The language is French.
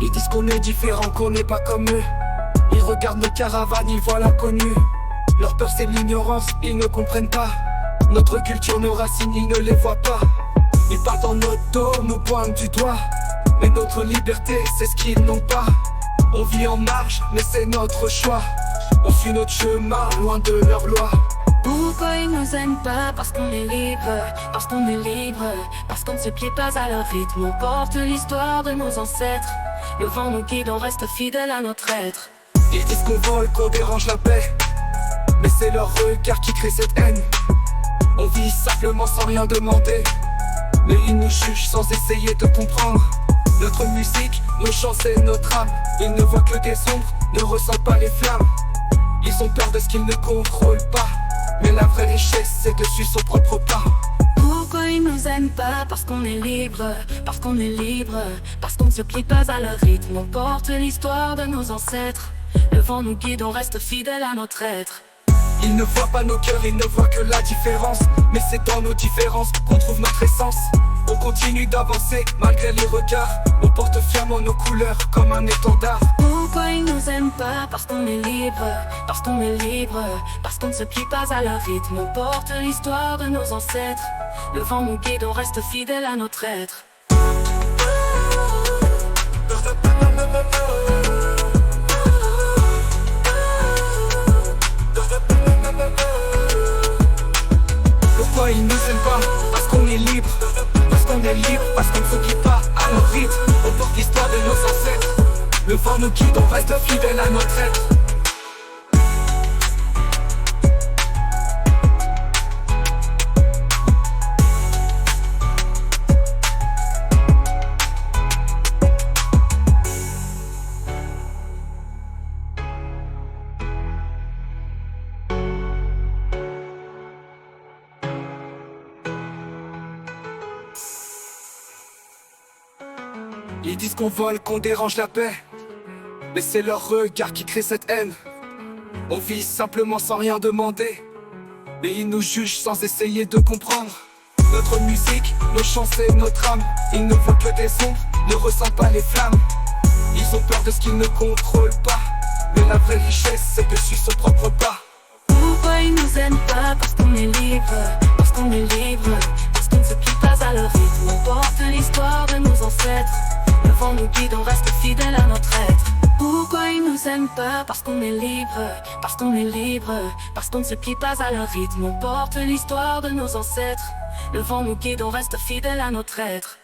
Ils disent qu'on est différent, qu'on n'est pas comme eux. Ils regardent nos caravanes, ils voient l'inconnu. Leur peur c'est l'ignorance, ils ne comprennent pas. Notre culture, nos racines, ils ne les voient pas. Ils parlent dans notre dos, nous pointent du doigt. Mais notre liberté, c'est ce qu'ils n'ont pas. On vit en marge, mais c'est notre choix. On suit notre chemin, loin de leurs lois. Pourquoi ils nous aiment pas? Parce qu'on est libre, parce qu'on est libre, parce qu'on ne se plie pas à leur rythme. On porte l'histoire de nos ancêtres. Le vent nous guide, on reste fidèle à notre être. Ils disent qu'on vole, qu'on dérange la paix. Mais c'est leur regard qui crée cette haine. On vit simplement sans rien demander. Mais ils nous jugent sans essayer de comprendre. Notre musique, nos chants et notre âme. Ils ne voient que des ombres, ne ressentent pas les flammes. Ils ont peur de ce qu'ils ne contrôlent pas. Mais la vraie richesse, c'est de suivre son propre pas. Pourquoi ils nous aiment pas? Parce qu'on est libre, parce qu'on est libre, parce qu'on ne se plie pas à leur rythme. On porte l'histoire de nos ancêtres. Le vent nous guide, on reste fidèle à notre être. Ils ne voient pas nos cœurs, ils ne voient que la différence. Mais c'est dans nos différences qu'on trouve notre essence. On continue d'avancer malgré les regards. On porte fièrement nos couleurs comme un étendard. Pourquoi ils nous aiment pas? Parce qu'on est libre, parce qu'on est libre, parce qu'on ne se plie pas à leur rythme. On porte l'histoire de nos ancêtres. Le vent nous guide, on reste fidèle à notre être. Pourquoi ils nous aiment pas? Parce qu'on est libre, parce qu'on est libre, parce qu'on ne se plie pas à notre rythme. On porte l'histoire de nos ancêtres. Le vent nous guide, on reste fidèle à notre être. Ils disent qu'on vole, qu'on dérange la paix. Mais c'est leur regard qui crée cette haine. On vit simplement sans rien demander. Mais ils nous jugent sans essayer de comprendre. Notre musique, nos chants et notre âme. Ils ne voient que des ombres, ne ressentent pas les flammes. Ils ont peur de ce qu'ils ne contrôlent pas. Mais la vraie richesse, c'est de suivre son propre pas. Pourquoi ils nous aiment pas? Parce qu'on est libre, parce qu'on est libre, parce qu'on ne se plie pas à leur rythme. On porte l'histoire de nos ancêtres. Le vent nous guide, on reste fidèle à notre être. Pourquoi ils nous aiment pas? Parce qu'on est libre, parce qu'on est libre, parce qu'on ne se plie pas à leur rythme. On porte l'histoire de nos ancêtres. Le vent nous guide, on reste fidèle à notre être.